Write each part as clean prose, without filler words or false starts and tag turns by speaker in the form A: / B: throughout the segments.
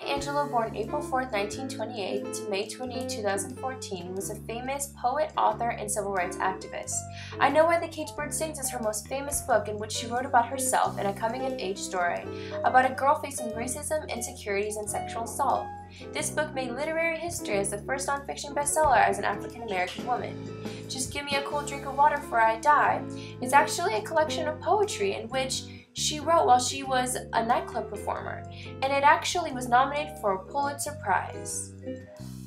A: Angelou, born April 4, 1928 to May 20, 2014, was a famous poet, author, and civil rights activist. I Know Why the Caged Bird Sings is her most famous book, in which she wrote about herself and a coming-of-age story about a girl facing racism, insecurities, and sexual assault. This book made literary history as the first nonfiction bestseller as an African-American woman. Just Give Me a Cold Drink of Water Before I Die is actually a collection of poetry in which she wrote while she was a nightclub performer, and it actually was nominated for a Pulitzer Prize.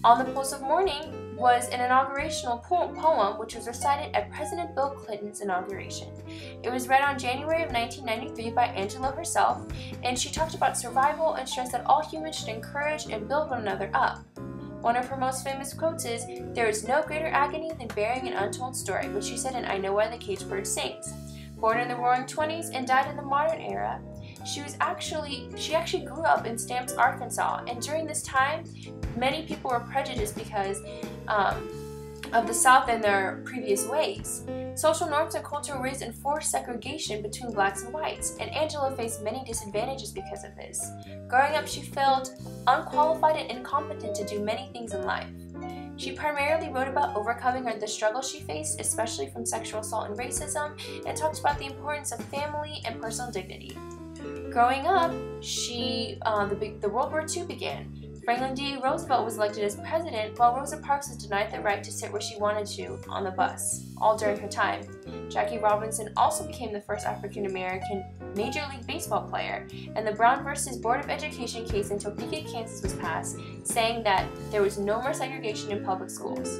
A: On the Pulse of Morning was an inaugurational poem which was recited at President Bill Clinton's inauguration. It was read on January of 1993 by Angelou herself, and she talked about survival and stressed that all humans should encourage and build one another up. One of her most famous quotes is, "There is no greater agony than burying an untold story," which she said in I Know Why the Caged Bird Sings. Born in the Roaring '20s and died in the modern era, she actually grew up in Stamps, Arkansas, and during this time, many people were prejudiced because of the South and their previous ways. Social norms and culture were raised and forced segregation between blacks and whites, and Angelou faced many disadvantages because of this. Growing up, she felt unqualified and incompetent to do many things in life. She primarily wrote about overcoming the struggle she faced, especially from sexual assault and racism, and talked about the importance of family and personal dignity. Growing up, the World War II began. Franklin D. Roosevelt was elected as president, while Rosa Parks was denied the right to sit where she wanted to on the bus, all during her time. Jackie Robinson also became the first African-American Major League Baseball player, and the Brown versus Board of Education case in Topeka, Kansas was passed, saying that there was no more segregation in public schools.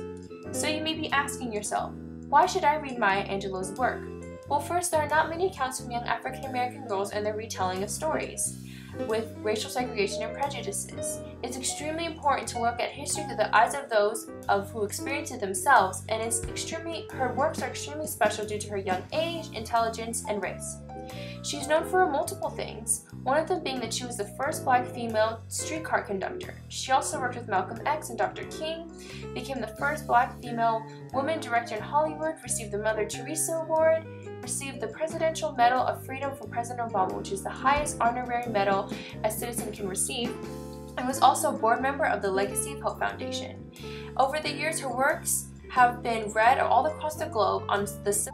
A: So you may be asking yourself, why should I read Maya Angelou's work? Well, first, there are not many accounts from young African-American girls and their retelling of stories with racial segregation and prejudices. It's extremely important to look at history through the eyes of those who experience it themselves, and her works are extremely special due to her young age, intelligence, and race. She's known for multiple things, one of them being that she was the first black female streetcar conductor. She also worked with Malcolm X and Dr. King, became the first black female woman director in Hollywood, received the Mother Teresa Award, received the Presidential Medal of Freedom from President Obama, which is the highest honorary medal a citizen can receive, and was also a board member of the Legacy of Hope Foundation. Over the years, her works have been read all across the globe on the